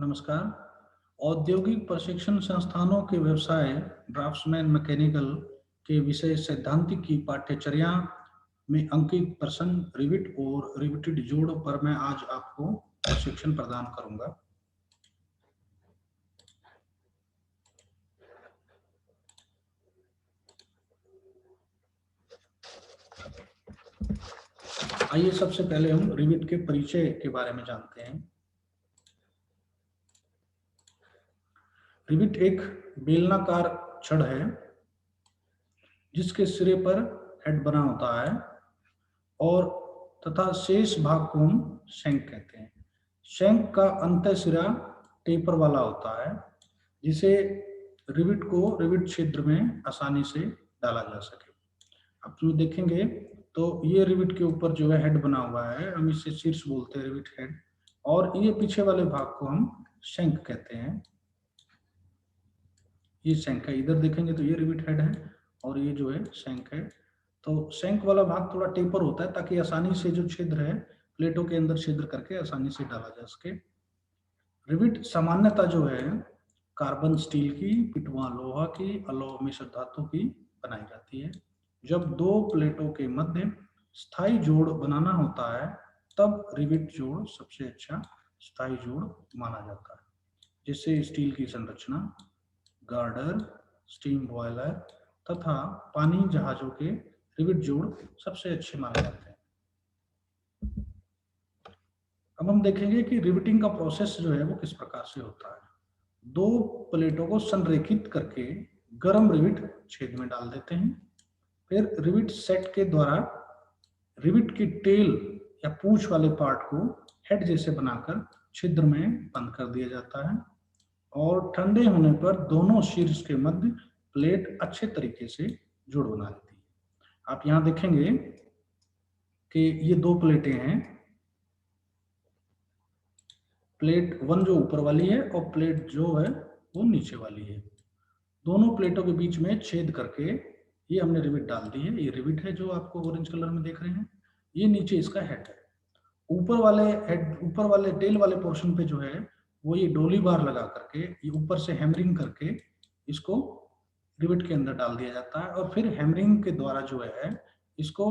नमस्कार। औद्योगिक प्रशिक्षण संस्थानों के व्यवसाय ड्राफ्ट्समैन मैकेनिकल के विषय सैद्धांतिक की पाठ्यचर्या में अंकित प्रश्न रिविट और रिविटेड जोड़ पर मैं आज आपको प्रशिक्षण प्रदान करूंगा। आइए सबसे पहले हम रिविट के परिचय के बारे में जानते हैं। रिविट एक बेलनाकार छड़ है जिसके सिरे पर हेड बना होता है और तथा शेष भाग को हम शंक कहते हैं। शंक का अंत सिरा टेपर वाला होता है जिसे रिविट को रिविट छिद्र में आसानी से डाला जा सके। अब जो देखेंगे तो ये रिविट के ऊपर जो है हेड बना हुआ है, हम इसे शीर्ष बोलते हैं, रिविट हेड, और ये पीछे वाले भाग को हम शंक कहते हैं। ये शंक है, इधर देखेंगे तो ये रिविट हेड है और ये जो है शंक है। तो शंक वाला भाग थोड़ा टेपर होता है ताकि आसानी से जो छिद्र है प्लेटों के अंदर छिद्र करके आसानी से डाला जा सके। रिविट सामान्यतः जो है कार्बन स्टील की, पिटवा लोहा की, अलॉय मिश्र धातु की बनाई जाती है। जब दो प्लेटों के मध्य स्थायी जोड़ बनाना होता है तब रिविट जोड़ सबसे अच्छा स्थायी जोड़ माना जाता है। जैसे स्टील की संरचना, गार्डर, स्टीम बॉयलर तथा पानी जहाजों के रिविट जोड़ सबसे अच्छे माने जाते हैं। अब हम देखेंगे कि रिविटिंग का प्रोसेस जो है वो किस प्रकार से होता है। दो प्लेटों को संरेखित करके गर्म रिविट छेद में डाल देते हैं। फिर रिविट सेट के द्वारा रिविट की टेल या पूंछ वाले पार्ट को हेड जैसे बनाकर छिद्र में बंद कर दिया जाता है और ठंडे होने पर दोनों शीर्ष के मध्य प्लेट अच्छे तरीके से जुड़ बना लेती है। आप यहाँ देखेंगे कि ये दो प्लेटें हैं, प्लेट 1 जो ऊपर वाली है और प्लेट जो है वो नीचे वाली है। दोनों प्लेटों के बीच में छेद करके ये हमने रिविट डाल दी है। ये रिविट है जो आपको ऑरेंज कलर में देख रहे हैं, ये नीचे इसका हेड है। ऊपर वाले टेल वाले पोर्शन पे जो है वो ये डोली बार लगा करके ये ऊपर से हैमरिंग करके इसको रिविट के अंदर डाल दिया जाता है और फिर हैमरिंग के द्वारा जो है इसको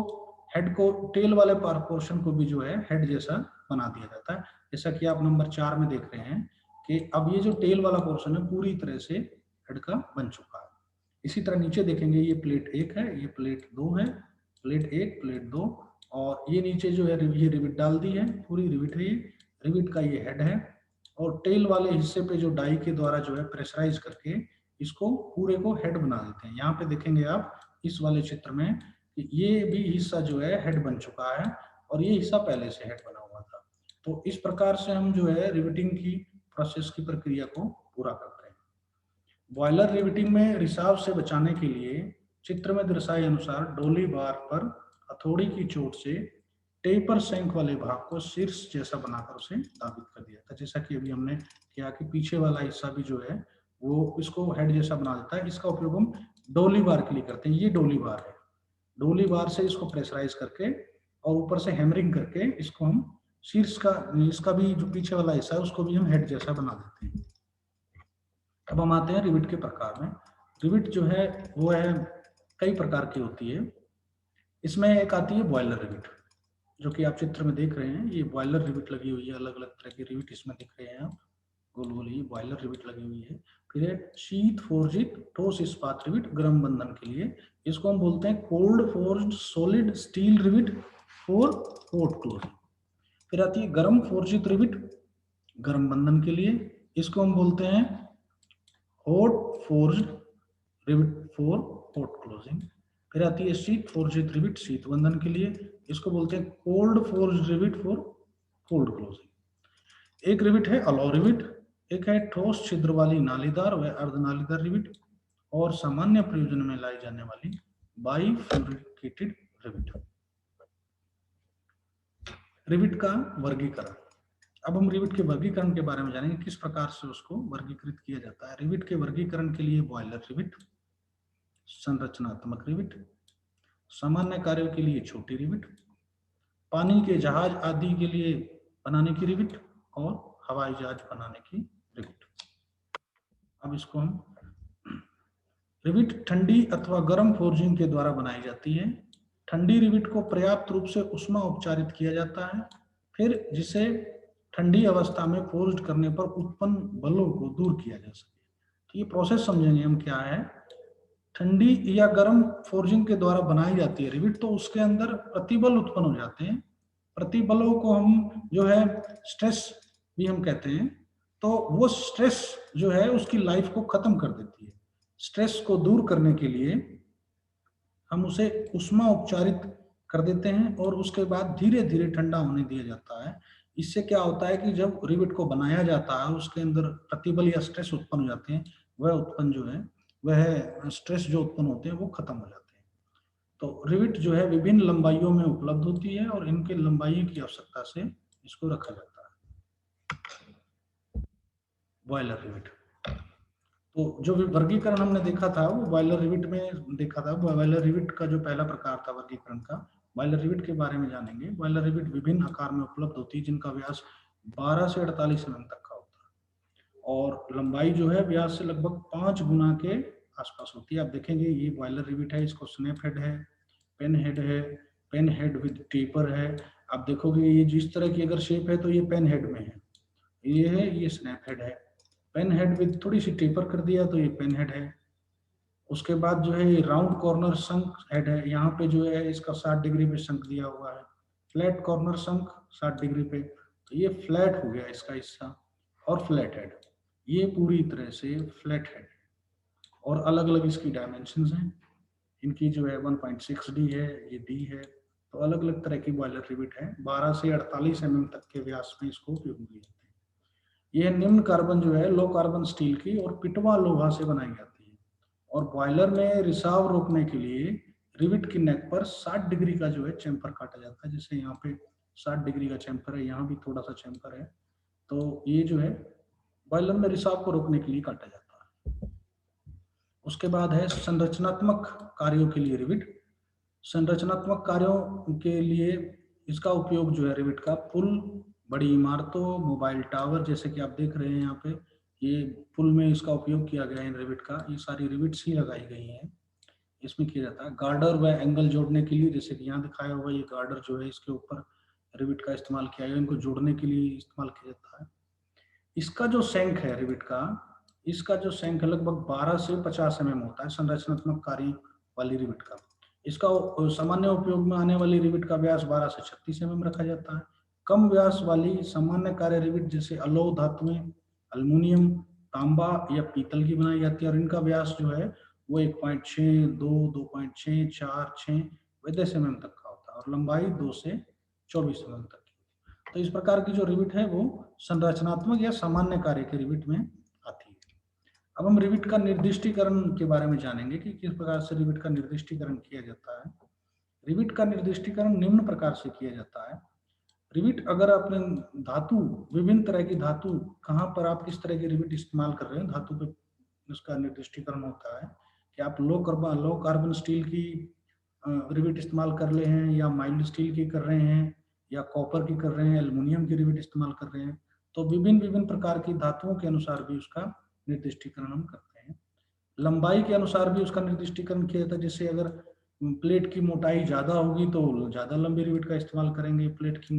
हेड को, टेल वाले पोर्शन को भी जो है हेड जैसा बना दिया जाता है। जैसा कि आप नंबर 4 में देख रहे हैं कि अब ये जो टेल वाला पोर्शन है पूरी तरह से हेड का बन चुका है। इसी तरह नीचे देखेंगे, ये प्लेट 1 है, ये प्लेट 2 है, प्लेट 1, प्लेट 2, और ये नीचे जो है ये रिविट डाल दी है, पूरी रिविट है। ये रिविट का ये हेड है और टेल वाले हिस्से पे जो डाई के द्वारा जो है प्रेशराइज करके इसको पूरे को हेड बना देते हैं। यहाँ पे देखेंगे आप इस वाले चित्र में कि ये भी हिस्सा जो है हेड बन चुका है और ये हिस्सा पहले से हेड बना हुआ था। तो इस प्रकार से हम जो है रिविटिंग की प्रोसेस की प्रक्रिया को पूरा करते हैं। बॉयलर रिविटिंग में रिसाव से बचाने के लिए चित्र में दर्शाए अनुसार डोली बार पर हथौड़ी की चोट से टेपर शंक वाले भाग को शीर्ष जैसा बनाकर उसे दाबित कर दिया था। जैसा कि अभी हमने किया कि पीछे वाला हिस्सा भी जो है वो इसको हेड जैसा बना देता है। इसका उपयोग हम डोली बार के लिए करते हैं। ये डोली बार है, डोली बार से इसको प्रेशराइज करके और ऊपर से हैमरिंग करके इसको हम शीर्ष का, इसका भी जो पीछे वाला हिस्सा है उसको भी हम हेड जैसा बना देते हैं। अब हम आते हैं रिविट के प्रकार में। रिविट जो है वो है कई प्रकार की होती है। इसमें एक आती है बॉयलर रिविट, जो कि आप चित्र में देख रहे हैं। ये बॉयलर रिविट लगी हुई है, अलग अलग तरह की रिविट इसमें दिख रहे हैं आप, गोल गोल, ये बॉयलर रिविट लगी हुई है। फिर है शीत फोर्जित ठोस इस्पात रिविट गर्म बंधन के लिए, इसको हम बोलते हैं cold forged solid steel rivet for hot closing. फिर आती है गर्म फोर्जित रिविट गर्म बंधन के लिए, इसको हम बोलते हैं hot forged rivet for hot closing. फिर आती है शीत फोर्जित रिविट शीत बंधन के लिए, इसको बोलते हैं cold forged rivet for cold closing. एक रिविट है अलॉय रिविट, एक है ठोस छिद्र वाली नालीदार व अर्धनालीदार रिविट, और सामान्य प्रयोजन में लाई जाने वाली बाइफर्केटेड रिविट। रिविट का वर्गीकरण। अब हम रिविट के वर्गीकरण के बारे में जानेंगे, किस प्रकार से उसको वर्गीकृत किया जाता है। रिविट के वर्गीकरण के लिए बॉयलर रिविट, संरचनात्मक रिविट, सामान्य कार्यों के लिए छोटी रिविट, पानी के जहाज आदि के लिए बनाने की रिविट, और हवाई जहाज बनाने की रिविट। अब इसको हम, रिविट ठंडी अथवा गर्म फोर्जिंग के द्वारा बनाई जाती है। ठंडी रिविट को पर्याप्त रूप से उष्मा उपचारित किया जाता है, फिर जिसे ठंडी अवस्था में फोर्ज करने पर उत्पन्न बलों को दूर किया जा सके। तो ये प्रोसेस समझेंगे हम क्या है। ठंडी या गर्म फोर्जिंग के द्वारा बनाई जाती है रिविट, तो उसके अंदर प्रतिबल उत्पन्न हो जाते हैं। प्रतिबलों को हम जो है स्ट्रेस भी हम कहते हैं। तो वो स्ट्रेस जो है उसकी लाइफ को खत्म कर देती है। स्ट्रेस को दूर करने के लिए हम उसे उष्मा उपचारित कर देते हैं और उसके बाद धीरे धीरे ठंडा होने दिया जाता है। इससे क्या होता है कि जब रिविट को बनाया जाता है उसके अंदर प्रतिबल या स्ट्रेस उत्पन्न हो जाते हैं, वह उत्पन्न जो है वह स्ट्रेस जो उत्पन्न होते हैं वो खत्म हो जाते हैं। तो रिविट जो है विभिन्न लंबाइयों में उपलब्ध होती है और इनके लंबाई की आवश्यकता से इसको रखा जाता है। बॉयलर रिविट, तो जो भी वर्गीकरण हमने देखा था वो बॉयलर रिविट में देखा था। बॉयलर रिविट का जो पहला प्रकार था वर्गीकरण का, बॉयलर रिविट के बारे में जानेंगे। बॉयलर रिविट विभिन्न आकार में उपलब्ध होती है जिनका व्यास 12 से 48 mm तक का होता है और लंबाई जो है व्यास से लगभग 5 गुना के आसपास होती है। आप देखेंगे ये बॉयलर रिविट है, इसको स्नैप हेड है, पेन हेड है, पेन हेड विद टेपर है। आप देखोगे ये जिस तरह की अगर शेप है तो ये पेन हेड में है, ये है, ये स्नैप हेड है। पेन हेड विद थोड़ी सी टेपर कर दिया तो ये पेन हेड है। उसके बाद जो है ये राउंड कॉर्नर संक हेड है, यहाँ पे जो है इसका 60 डिग्री पे संक दिया हुआ है। फ्लैट कॉर्नर संक 60 डिग्री पे, तो ये फ्लैट हो गया इसका हिस्सा। और फ्लैट हेड, ये पूरी तरह से फ्लैट हेड और अलग अलग इसकी डायमेंशंस हैं। इनकी जो है 1.6D है, ये D है। तो अलग अलग तरह की बॉयलर रिविट है। 12 से 48 mm तक के व्यास में इसको उपयोग किए जाते हैं। यह निम्न कार्बन जो है लो कार्बन स्टील की और पिटवा लोहा से बनाई जाती है और बॉयलर में रिसाव रोकने के लिए रिविट की नेक पर 60 डिग्री का जो है चैम्फर काटा जाता है। जैसे यहाँ पे 60 डिग्री का चैम्फर है, यहाँ भी थोड़ा सा चैम्फर है। तो ये जो है बॉयलर में रिसाव को रोकने के लिए काटा जाता है। उसके बाद है संरचनात्मक कार्यों के लिए रिविट। संरचनात्मक कार्यों के लिए इसका उपयोग जो है रिविट का पुल, बड़ी इमारतों, मोबाइल टावर, जैसे कि आप देख रहे हैं यहाँ पे ये पुल में इसका उपयोग किया गया है रिविट का। ये सारी रिविट्स ही लगाई गई हैं, इसमें किया जाता है। गार्डर व एंगल जोड़ने के लिए, जैसे कि यहाँ दिखाया हुआ ये गार्डर जो है इसके ऊपर रिविट का इस्तेमाल किया गया, इनको जोड़ने के लिए इस्तेमाल किया जाता है। इसका जो शंख है रिविट का, इसका जो शंख लगभग 12 से 50 mm होता है संरचनात्मक कार्य वाली रिविट का। इसका सामान्य उपयोग में आने वाली रिविट का व्यास 12 से 36 mm रखा जाता है। कम व्यास वाली सामान्य कार्य रिविट जैसे अलोह धातुएं, अल्युमिनियम, तांबा या पीतल की बनाई जाती है और इनका व्यास जो है वो 1.6, 2, 2.6, 4, 6 वैसे mm तक का होता है और लंबाई 2 से 24 mm तक की। तो इस प्रकार की जो रिविट है वो संरचनात्मक या सामान्य कार्य के रिविट में आती है। अब हम रिविट का निर्दिष्टीकरण के बारे में जानेंगे कि किस प्रकार से रिविट का निर्दिष्टीकरण किया जाता है। रिविट का निर्दिष्टीकरण निम्न प्रकार से किया जाता है। रिविट अगर आपने धातु, विभिन्न तरह की धातु, कहाँ पर आप किस तरह की रिविट इस्तेमाल कर रहे हैं, धातु पे उसका निर्दिष्टीकरण होता है कि आप लो कार्बन स्टील की रिविट इस्तेमाल कर रहे हैं या माइल्ड स्टील की कर रहे हैं या कॉपर की कर रहे हैं, एल्युमिनियम की रिविट इस्तेमाल कर रहे हैं। तो विभिन्न विभिन्न प्रकार की धातुओं के अनुसार भी उसका निर्दिष्टीकरण हम करते हैं। लंबाई के अनुसार भी उसका निर्दिष्टीकरण किया जाता है। जैसे अगर प्लेट की मोटाई ज्यादा होगी तो ज्यादा लंबी रिविट का इस्तेमाल करेंगे, प्लेट की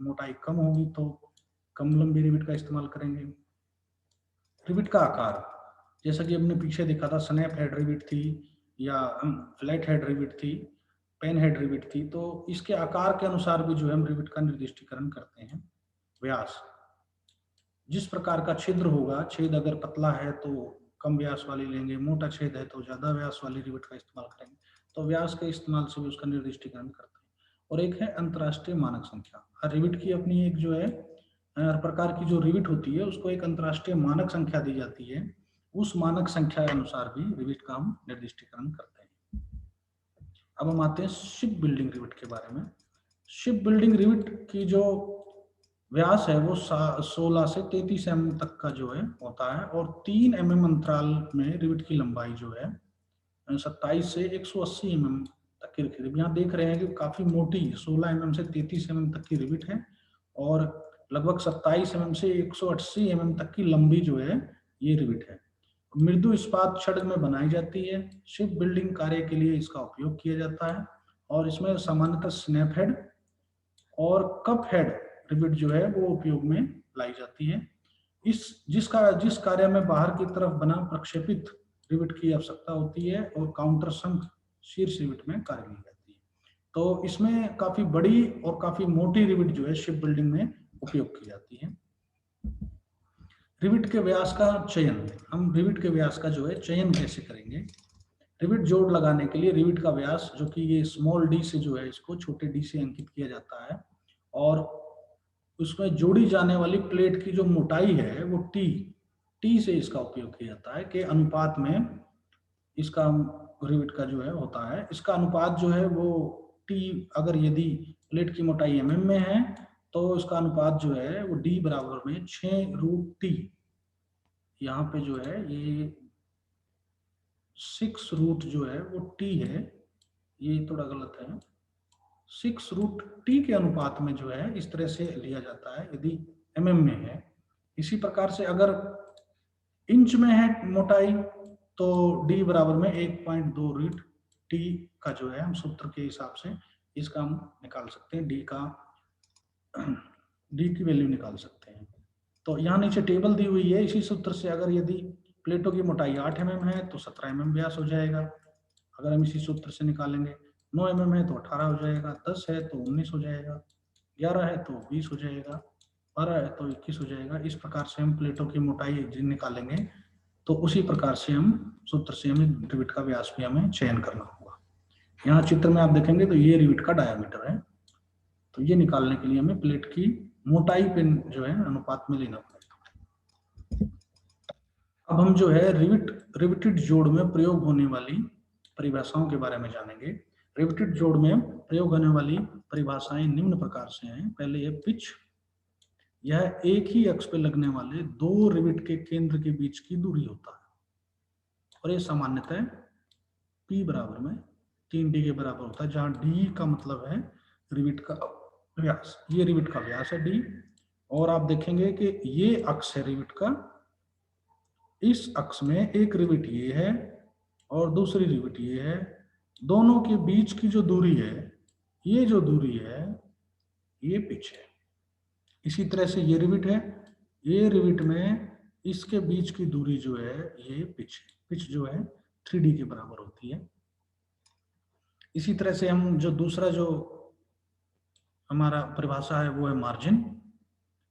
मोटाई कम होगी तो कम लंबी रिविट का इस्तेमाल करेंगे। रिविट का आकार, जैसा कि हमने पीछे देखा था, स्नैप हेड रिविट थी या फ्लैट हेड रिविट थी, पेन हेड रिविट थी। तो इसके आकार के अनुसार भी जो है हम रिविट का निर्दिष्टीकरण करते हैं। व्यास, जिस प्रकार का छिद्र होगा, छेद अगर पतला है तो कम व्यास वाली लेंगे, मोटा छेद है तो ज्यादा व्यास वाली रिविट का इस्तेमाल करेंगे। तो व्यास के इस्तेमाल से भी उसका निर्दिष्टीकरण करते हैं। और एक है अंतर्राष्ट्रीय मानक संख्या। हर रिविट की अपनी एक जो है, हर प्रकार की जो रिविट होती है उसको एक अंतर्राष्ट्रीय मानक संख्या दी जाती है। उस मानक संख्या के अनुसार भी रिविट का हम निर्दिष्टीकरण करते हैं। अब हम आते हैं शिप बिल्डिंग रिविट के बारे में। शिप बिल्डिंग रिविट की जो व्यास है वो 16 से 33 mm तक का जो है होता है और 3 mm अंतराल में रिविट की लंबाई जो है 27 से 180 mm तक की रिविट। यहाँ देख रहे हैं कि काफी मोटी 16 mm से 33 mm तक की रिविट है और लगभग 27 mm से 180 mm तक की लंबी जो है ये रिविट है। मृदु इस्पात छड़ में बनाई जाती है। शिप बिल्डिंग कार्य के लिए इसका उपयोग किया जाता है और इसमें सामान्यतः स्नैप हेड और कप हेड रिविट जो है वो उपयोग में लाई जाती है। जिस कार्य में बाहर की तरफ बना प्रक्षेपित रिविट की आवश्यकता होती है और काउंटर शंख शीर्ष रिविट में कार्य ली जाती है। तो इसमें काफी बड़ी और काफी मोटी रिविट जो है शिप बिल्डिंग में उपयोग की जाती है। रिविट के व्यास का चयन, हम रिविट के व्यास का जो है चयन कैसे करेंगे? रिविट जोड़ लगाने के लिए रिविट का व्यास जो कि ये स्मॉल डी से जो है इसको छोटे डी से अंकित किया जाता है और उसमें जोड़ी जाने वाली प्लेट की जो मोटाई है वो टी से इसका उपयोग किया जाता है के अनुपात में इसका रिविट का जो है होता है। इसका अनुपात जो है वो टी, अगर यदि प्लेट की मोटाई mm में है तो इसका अनुपात जो है वो d बराबर में 6√t, यहाँ पे जो है ये 6 रूट जो है वो t है, ये थोड़ा गलत है, 6√t के अनुपात में जो है इस तरह से लिया जाता है यदि mm में है। इसी प्रकार से अगर इंच में है मोटाई तो d बराबर में 1.2 रूट t का जो है हम सूत्र के हिसाब से इसका हम निकाल सकते हैं, d की वैल्यू निकाल सकते हैं। तो यहाँ नीचे टेबल दी हुई है, इसी सूत्र से अगर यदि प्लेटों की मोटाई 8 mm है तो 17 mm व्यास हो जाएगा। अगर हम इसी सूत्र से निकालेंगे 9 mm है तो 18 हो जाएगा, 10 है तो 19 हो जाएगा, 11 है तो 20 हो जाएगा, 12 है तो 21 हो जाएगा। इस प्रकार से हम प्लेटों की मोटाई निकालेंगे तो उसी प्रकार से हम सूत्र से हमें रिविट का व्यास भी हमें चयन करना होगा। यहाँ चित्र में आप देखेंगे तो ये रिविट का डायामीटर है, तो ये निकालने के लिए हमें प्लेट की मोटाई पे जो है अनुपात में लेना पड़ेगा। अब हम जो है रिविटेड जोड़ में प्रयोग होने वाली परिभाषाओं के बारे में जानेंगे। रिविटेड जोड़ में प्रयोग होने वाली परिभाषाएं निम्न प्रकार से हैं। पहले ये पिच, यह एक ही अक्ष पे लगने वाले दो रिविट के केंद्र के बीच की दूरी होता है और ये सामान्यतः P बराबर में 3D के बराबर होता है, जहां D का मतलब है रिविट का व्यास। ये रिविट का व्यास है D, और आप देखेंगे कि ये अक्ष है रिविट का, इस अक्ष में एक रिविट ये है और दूसरी रिविट ये है। दोनों के बीच की जो दूरी है, ये जो दूरी है ये पिच है। इसी तरह से ये रिविट है, ये रिविट में इसके बीच की दूरी जो है ये पिच है। पिच जो है 3D के बराबर होती है। इसी तरह से हम जो दूसरा जो हमारा परिभाषा है वो है मार्जिन।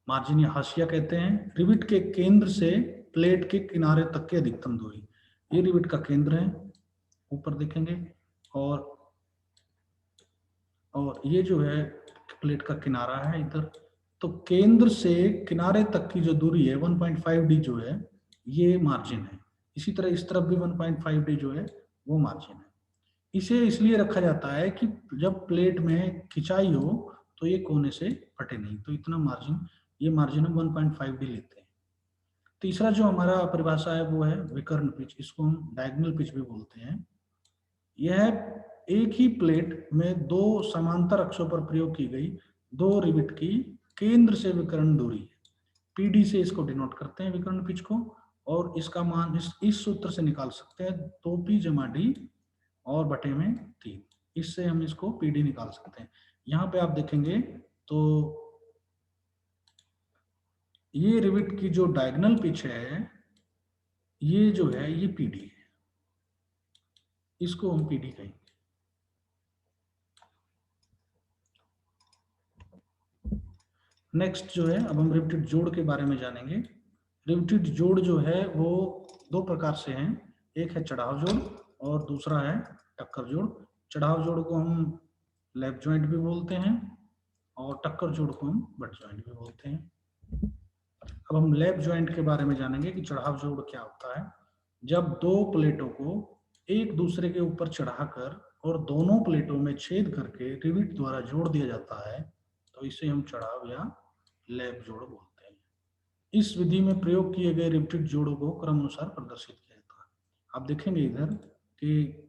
मार्जिन या हाशिया कहते हैं रिविट के केंद्र से प्लेट के किनारे तक की अधिकतम दूरी। ये रिविट का केंद्र है, ऊपर देखेंगे, और ये जो है प्लेट का किनारा है इधर। तो केंद्र से किनारे तक की जो दूरी है 1.5D जो है ये मार्जिन है। इसी तरह इस तरफ भी 1.5D जो है वो मार्जिन है। इसे इसलिए रखा जाता है कि जब प्लेट में खिंचाई हो तो ये कोने से फटे नहीं, तो इतना मार्जिन, ये मार्जिन हम 1.5D लेते हैं। तीसरा जो हमारा परिभाषा है वो है विकर्ण पिच, इसको हम डायगोनल पिच भी बोलते हैं। यह एक ही प्लेट में दो समांतर अक्षों पर प्रयोग की गई दो रिविट की केंद्र से विकर्ण दूरी है। PD से इसको डिनोट करते हैं विकर्ण पिच को, और इसका मान इस सूत्र से निकाल सकते हैं 2P जमा D और बटे में 3। इससे हम इसको PD निकाल सकते हैं। यहाँ पे आप देखेंगे तो ये रिविट की जो डायगोनल पिच है ये जो है ये PD है, इसको हम PD कहेंगे। नेक्स्ट जो है अब हम रिविटेड जोड़ के बारे में जानेंगे। रिविटेड जोड़ जो है वो दो प्रकार से हैं, एक है चढ़ाव जोड़ और दूसरा है टक्कर जोड़। चढ़ाव जोड़ को हम लैप जॉइंट भी बोलते हैं और टक्कर जोड़ को हम बट जॉइंट भी बोलते हैं। अब हम लैप जॉइंट के बारे में जानेंगे कि चढ़ाव जोड़ क्या होता है। जब दो प्लेटों को एक दूसरे के ऊपर चढ़ाकर और दोनों प्लेटों में छेद करके रिविट द्वारा जोड़ दिया जाता है तो इसे हम चढ़ाव या लैप जोड़ बोलते हैं। इस विधि में प्रयोग किए गए रिविटेड जोड़ों को क्रमानुसार प्रदर्शित किया जाता है। आप देखेंगे इधर कि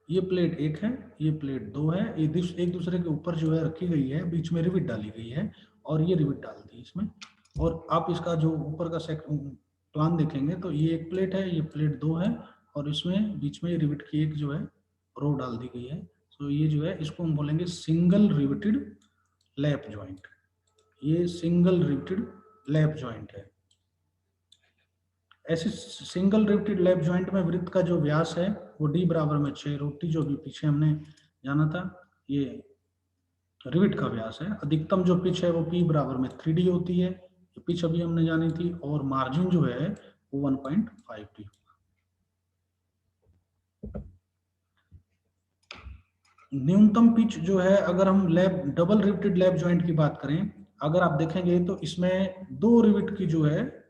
ये प्लेट एक है, ये प्लेट दो है, ये एक दूसरे के ऊपर जो है रखी गई है, बीच में रिविट डाली गई है और ये रिविट डाल दी इसमें। और आप इसका जो ऊपर का प्लान देखेंगे तो ये एक प्लेट है, ये प्लेट दो है और इसमें बीच में रिविट की एक जो है रो डाल दी गई है। तो ये जो है इसको हम बोलेंगे सिंगल रिविटेड लैप जॉइंट। ये सिंगल रिविटेड लैप जॉइंट है। ऐसे सिंगल रिविटेड लैप जॉइंट में वृत्त का जो व्यास है वो डी बराबर में 6 रोटी, जो भी पीछे हमने जाना था, ये रिविट का व्यास है। अधिकतम जो पिच है वो पी बराबर में 3d होती है, ये पिच अभी हमने जानी थी। और मार्जिन जो है वो 1.5d। न्यूनतम पिच जो है, अगर हम lap double riveted lap joint की बात करें, अगर आप देखेंगे तो इसमें दो रिविट की जो है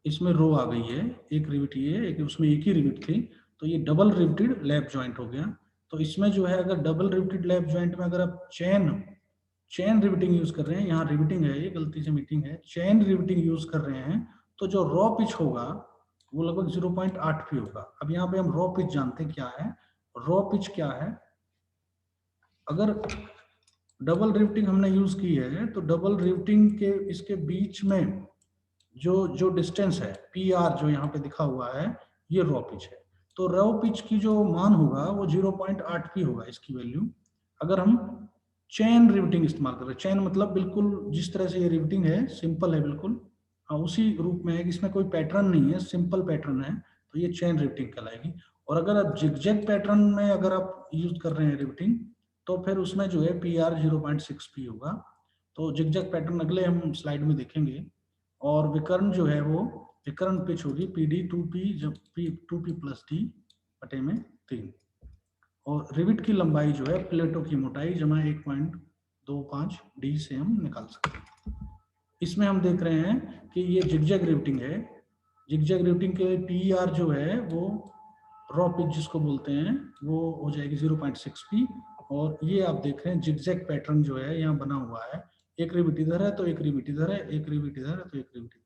इसमें रो आ गई है, एक रिविट ये, एक उसमें एक ही रिविट थी, तो ये डबल रिविटेड लैप जॉइंट हो गया। तो इसमें जो है अगर डबल रिविटेड लैप जॉइंट में अगर आप चेन रिविटिंग यूज कर रहे हैं, यहाँ रिविटिंग है, ये गलती से मीटिंग है, चेन रिविटिंग यूज कर रहे हैं, तो जो रॉ पिच होगा वो लगभग 0.8 पी होगा। अब यहाँ पे हम रॉ पिच जानते हैं क्या है। रॉ पिच क्या है, अगर डबल रिविटिंग हमने यूज की है तो डबल रिविटिंग के इसके बीच में जो डिस्टेंस है पी आर जो यहाँ पे दिखा हुआ है, ये रॉ पिच है। तो रॉ पिच की जो मान होगा वो 0.8 पी होगा इसकी वैल्यू, अगर हम चेन रिविटिंग इस्तेमाल कर रहे हैं। चेन मतलब बिल्कुल जिस तरह से ये रिविटिंग है, सिंपल है बिल्कुल, हाँ उसी रूप में है, इसमें कोई पैटर्न नहीं है, सिंपल पैटर्न है, तो ये चेन रिविटिंग कहलाएगी। और अगर आप जिगजैग पैटर्न में अगर आप यूज कर रहे हैं रिविटिंग, तो फिर उसमें जो है पी आर 0.6 पी होगा। तो जिगजैग पैटर्न अगले हम स्लाइड में देखेंगे। और विकर्ण जो है वो विकर्ण पिच होगी पी डी 2p, जब पी 2p प्लस डी बटे में 3। और रिविट की लंबाई जो है प्लेटों की मोटाई जमा 1.25 डी से हम निकाल सकते हैं। इसमें हम देख रहे हैं कि ये जिगजैग रिविटिंग है। जिगजैग रिविटिंग के पी आर जो है वो रॉ पिच जिसको बोलते हैं वो हो जाएगी 0.6 पी। और ये आप देख रहे हैं जिगजैग पैटर्न जो है यहाँ बना हुआ है, एक रिविट इधर है तो एक रिविट इधर है, एक रिविट इधर है तो एक रिविट इधर,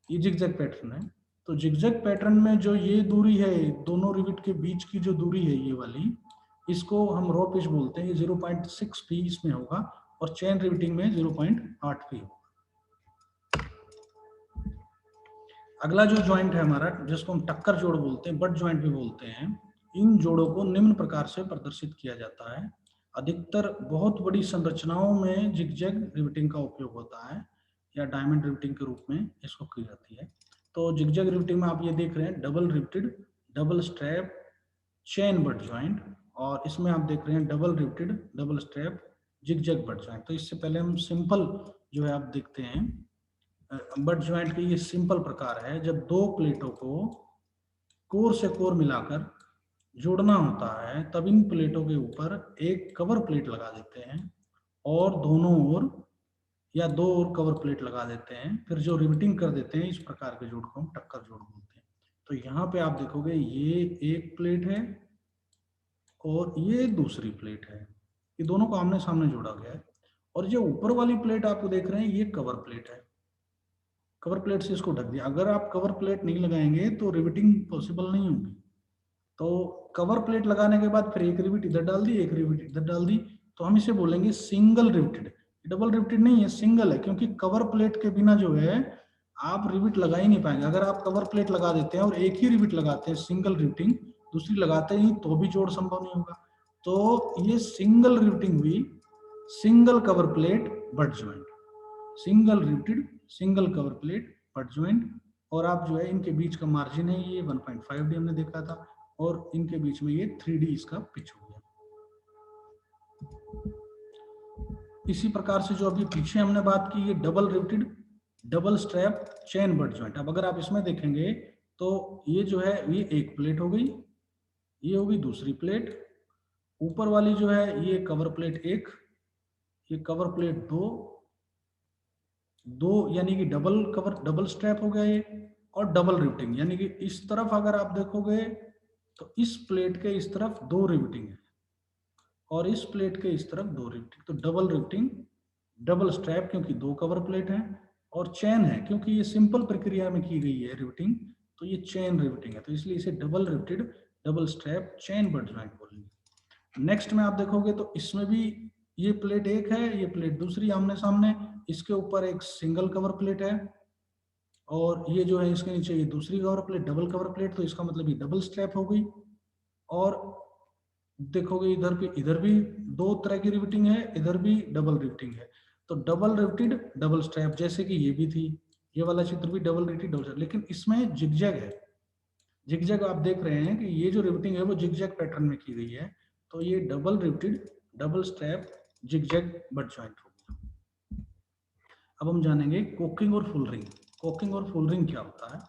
ये जिगजैग पैटर्न है। तो जिगजैग पैटर्न में जो ये दूरी है, दोनों रिविट के बीच की जो दूरी है ये वाली, इसको हम रॉ पिच बोलते हैं। ये 0.6 पी इसमें होगा और चेन रिविटिंग में 0.8 पी होगा। अगला जो ज्वाइंट है हमारा, जिसको हम टक्कर जोड़ बोलते हैं, बट ज्वाइंट भी बोलते हैं, इन जोड़ों को निम्न प्रकार से प्रदर्शित किया जाता है। अधिकतर बहुत बड़ी संरचनाओं में जिगजैग रिविटिंग का उपयोग होता है या डायमंड रिविटिंग के रूप में इसको की जाती है। तो जिगजैग रिविटिंग में आप ये देख रहे हैं double riveted double strap chain but joint, और इसमें आप देख रहे हैं double riveted double strap zigzag but joint. तो इससे पहले हम सिंपल जो है आप देखते हैं बट ज्वाइंट के ये सिंपल प्रकार है, जब दो प्लेटों को कोर से कोर मिलाकर जोड़ना होता है तब इन प्लेटों के ऊपर एक कवर प्लेट लगा देते हैं और दोनों ओर या दो और कवर प्लेट लगा देते हैं, फिर जो रिविटिंग कर देते हैं, इस प्रकार के जोड़ को हम टक्कर जोड़ बोलते हैं। तो यहाँ पे आप देखोगे ये एक प्लेट है और ये दूसरी प्लेट है, ये दोनों को आमने सामने जोड़ा गया है। और जो ऊपर वाली प्लेट आपको देख रहे हैं ये कवर प्लेट है, कवर प्लेट से इसको ढक दिया। अगर आप कवर प्लेट नहीं लगाएंगे तो रिविटिंग पॉसिबल नहीं होगी। तो कवर प्लेट लगाने के बाद फिर एक रिविट इधर डाल दी, एक रिविट इधर डाल दी, तो हम इसे बोलेंगे सिंगल रिविटेड। डबल रिविटेड नहीं है, सिंगल है, क्योंकि कवर प्लेट के बिना जो है आप रिविट लगा ही नहीं पाएंगे। अगर आप कवर प्लेट लगा देते हैं और एक ही रिविट लगाते हैं सिंगल रिविटिंग, दूसरी लगाते ही तो भी जोड़ संभव नहीं होगा। तो ये सिंगल रिविटिंग हुई single cover plate but joint, single riveted single cover plate but joint. और आप जो है इनके बीच का मार्जिन है ये 1.5D हमने देखा था, और इनके बीच में ये 3D इसका पिच हो गया। इसी प्रकार से जो अभी पीछे हमने बात की, ये double riveted double strap chain but joint. अब अगर आप इसमें देखेंगे तो ये जो है ये एक प्लेट हो गई, ये होगी दूसरी प्लेट, ऊपर वाली जो है ये कवर प्लेट एक, ये कवर प्लेट दो यानी कि डबल कवर डबल स्ट्रैप हो गया ये, और डबल रिविटिंग यानी कि इस तरफ अगर आप देखोगे तो इस प्लेट के इस तरफ दो रिविटिंग है और इस प्लेट के इस तरफ दो रिविटिंग। तो डबल रिविटिंग डबल स्ट्रैप क्योंकि दो कवर प्लेट है, और चेन है क्योंकि ये सिंपल प्रक्रिया में की गई है रिविटिंग, तो ये चेन रिविटिंग है, तो इसलिए इसे double riveted double strap chain but joint बोलेंगे। नेक्स्ट में आप देखोगे तो इसमें भी ये प्लेट एक है, ये प्लेट दूसरी आमने सामने, इसके ऊपर एक सिंगल कवर प्लेट है और ये जो है इसके नीचे ये दूसरी cover plate, double cover plate, तो इसका मतलब ये डबल स्ट्रैप हो गई। और देखोगे इधर भी दो तरह की रिवेटिंग है, इधर भी डबल रिवेटिंग है, तो डबल रिवेटेड डबल स्ट्रैप, जैसे कि ये भी थी, ये वाला चित्र भी डबल रिवेटेड डबल स्ट्रैप, लेकिन इसमें जिगजैग है। जिगजैग आप देख रहे हैं कि ये जो रिवेटिंग है वो जिगजैग पैटर्न में की गई है, तो ये double riveted double strap zigzag but joint होगी। अब हम जानेंगे कोकिंग और फुल रिंग। कोकिंग और फुल रिंग क्या होता है?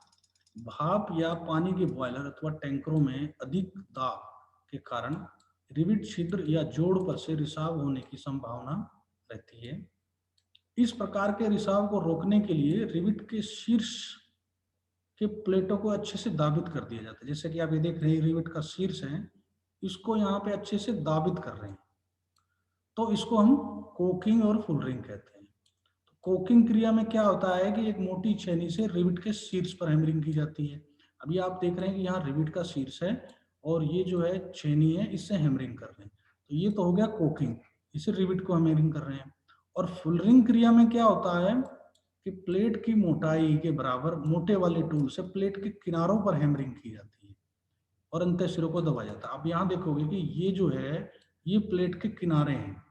भाप या पानी के बॉयलर अथवा टैंकरों में अधिक दाब के कारण रिविट छिद्र या जोड़ पर से रिसाव होने की संभावना रहती है। इस प्रकार के रिसाव को रोकने के लिए रिविट के शीर्ष के प्लेटों को अच्छे से दाबित कर दिया जाता है। जैसे कि आप ये देख रहे हैं रिविट का शीर्ष है, इसको यहाँ पे अच्छे से दाबित कर रहे हैं, तो इसको हम कोकिंग और फुल रिंग कहते हैं। तो कोकिंग क्रिया में क्या होता है कि एक मोटी छेनी से रिविट के शीर्ष पर हैमरिंग की जाती है। अभी आप देख रहे हैं कि यहाँ रिविट का शीर्ष है और ये जो है छेनी है, इससे हैमरिंग कर रहे हैं, तो ये तो हो गया कोकिंग, इसे रिविट को हैमरिंग कर रहे हैं। और फुल रिंग क्रिया में क्या होता है कि प्लेट की मोटाई के बराबर मोटे वाले टूल से प्लेट के किनारों पर हैमरिंग की जाती है और अंत सिरों को दबाया जाता है। आप यहाँ देखोगे कि ये जो है ये प्लेट के किनारे हैं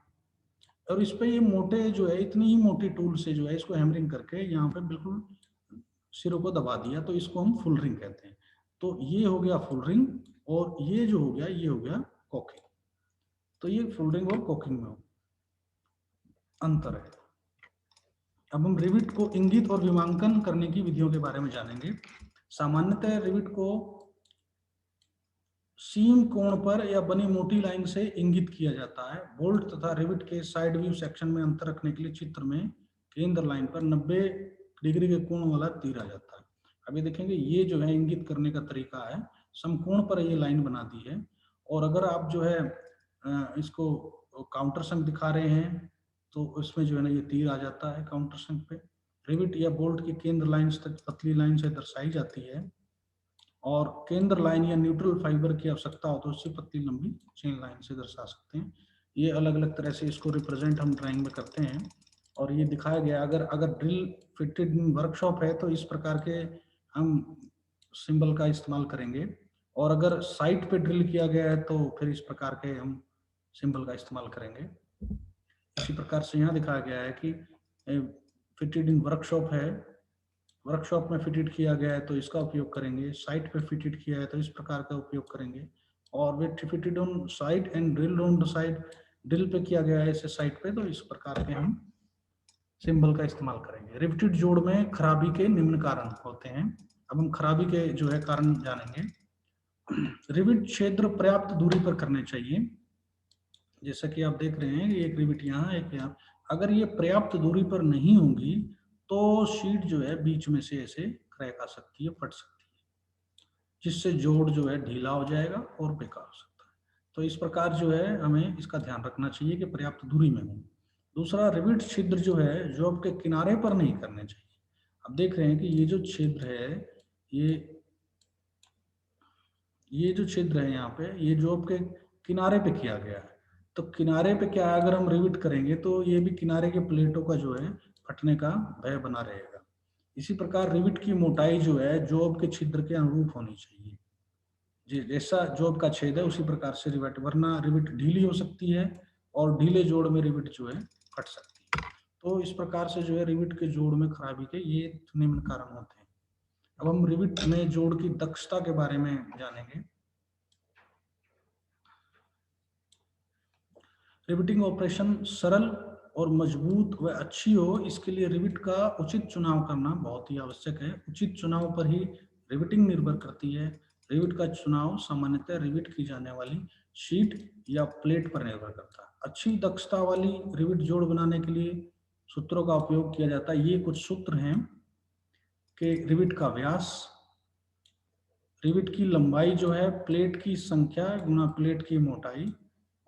और इस पे ये मोटे जो है इतनी ही मोटी टूल से जो है इसको हैमरिंग करके यहाँ पे बिल्कुल सिरों को दबा दिया, तो इसको हम फुल रिंग कहते हैं। तो ये हो गया फुल रिंग और ये जो हो गया ये हो गया कोकिंग। तो ये फुल रिंग और कोकिंग में अंतर है। अब हम रिविट को इंगित और विमांकन करने की विधियों के बारे में जानेंगे। सामान्यतः रिविट को सीम कोण पर या बनी मोटी लाइन से इंगित किया जाता है। बोल्ट तथा रिविट के साइड व्यू सेक्शन में अंतर रखने के लिए चित्र में केंद्र लाइन पर 90 डिग्री के कोण वाला तीर आ जाता है। अभी देखेंगे ये जो है इंगित करने का तरीका है, समकोण पर ये लाइन बना दी है और अगर आप जो है इसको काउंटर संख दिखा रहे हैं तो उसमें जो है ना ये तीर आ जाता है काउंटर संख पे। रिविट या बोल्ट की केंद्र लाइन तक पतली लाइन से दर्शाई जाती है और केंद्र लाइन या न्यूट्रल फाइबर की आवश्यकता हो तो उससे पतली लंबी चेन लाइन से दर्शा सकते हैं। ये अलग अलग तरह से इसको रिप्रेजेंट हम ड्राइंग में करते हैं और ये दिखाया गया। अगर ड्रिल फिटेड इन वर्कशॉप है तो इस प्रकार के हम सिंबल का इस्तेमाल करेंगे और अगर साइट पे ड्रिल किया गया है तो फिर इस प्रकार के हम सिंबल का इस्तेमाल करेंगे। इसी प्रकार से यहाँ दिखाया गया है कि फिटेड इन वर्कशॉप है, वर्कशॉप में फिटेड किया गया है तो इसका उपयोग करेंगे, साइट पे फिटेड किया है तो इस प्रकार का उपयोग करेंगे। और वे fitted on site and drilled on the site, drill पे किया गया है इसे साइट पे, तो इस प्रकार के हम सिंबल का इस्तेमाल करेंगे। रिवेटेड जोड़ में खराबी के निम्न कारण होते हैं। अब हम खराबी के जो है कारण जानेंगे। रिवेट क्षेत्र पर्याप्त दूरी पर करने चाहिए। जैसा कि आप देख रहे हैं कि एक रिवेट यहाँ एक यहाँ, अगर ये पर्याप्त दूरी पर नहीं होंगी तो शीट जो है बीच में से ऐसे क्रैक आ सकती है, फट सकती है, जिससे जोड़ जो है ढीला हो जाएगा और बेकार हो सकता है। तो इस प्रकार जो है हमें इसका ध्यान रखना चाहिए कि पर्याप्त दूरी में हो। दूसरा, रिवेट छिद्र जो है जॉब के किनारे पर नहीं करने चाहिए। अब देख रहे हैं कि ये जो छिद्र है ये जो छिद्र है यहाँ पे ये जॉब के किनारे पे किया गया है, तो किनारे पे क्या है, अगर हम रिविट करेंगे तो ये भी किनारे के प्लेटों का जो है फटने का भय बना रहेगा। इसी प्रकार रिविट की मोटाई जो है जॉब के छिद्र के अनुरूप होनी चाहिए। जैसा जॉब का छेद है उसी प्रकार से रिविट, वरना रिविट ढीली हो सकती है और ढीले जोड़ में रिविट जो है फट सकती है। तो इस प्रकार से जो है रिविट के जोड़ में खराबी के ये निम्न कारण होते हैं। अब हम रिविट में जोड़ की दक्षता के बारे में जानेंगे। रिविटिंग ऑपरेशन सरल और मजबूत व अच्छी हो, इसके लिए रिविट का उचित चुनाव करना बहुत ही आवश्यक है। उचित चुनाव पर ही रिविटिंग निर्भर करती है। रिविट का चुनाव सामान्यतः रिविट की जाने वाली शीट या प्लेट पर निर्भर करता है। अच्छी दक्षता वाली रिविट जोड़ बनाने के लिए सूत्रों का उपयोग किया जाता है। ये कुछ सूत्र हैं कि रिविट का व्यास, रिविट की लंबाई जो है प्लेट की संख्या गुना प्लेट की मोटाई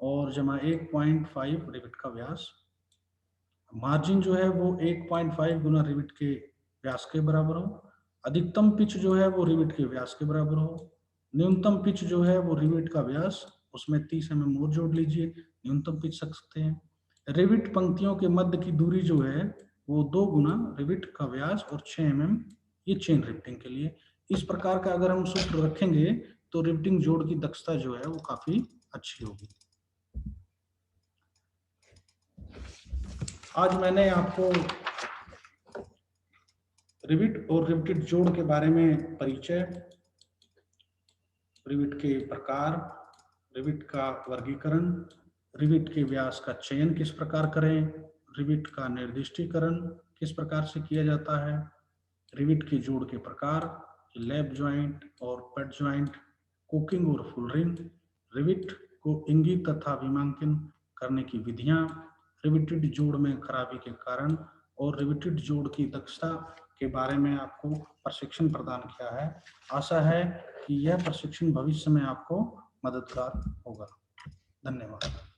और जमा 1.5 रिविट का व्यास। मार्जिन जो है वो 1.5 गुना रिविट के व्यास के बराबर हो। अधिकतम पिच जो है वो रिविट के व्यास के बराबर हो। न्यूनतम पिच जो है वो रिवेट का व्यास, उसमें 30 mm और जोड़ लीजिए, न्यूनतम पिच सकते हैं। रिवेट पंक्तियों के मध्य की दूरी जो है वो 2 गुना रिवेट का व्यास और 6 mm, ये चेन रिवेटिंग के लिए। इस प्रकार का अगर हम सूत्र रखेंगे तो रिवेटिंग जोड़ की दक्षता जो है वो काफी अच्छी होगी। आज मैंने आपको रिवेट और रिवेटेड जोड़ के बारे में परिचय, रिवेट के प्रकार, रिवेट का वर्गीकरण, रिवेट के व्यास का चयन किस प्रकार करें, रिवेट का निर्दिष्टीकरण किस प्रकार से किया जाता है, रिवेट के जोड़ के प्रकार, लैप ज्वाइंट और पेड ज्वाइंट, कोकिंग और फुलरिंग, रिवेट को इंगित तथा विमांकन करने की विधियां, रिवेटेड जोड़ में खराबी के कारण और रिवेटेड जोड़ की दक्षता के बारे में आपको प्रशिक्षण प्रदान किया है। आशा है कि यह प्रशिक्षण भविष्य में आपको मददगार होगा। धन्यवाद।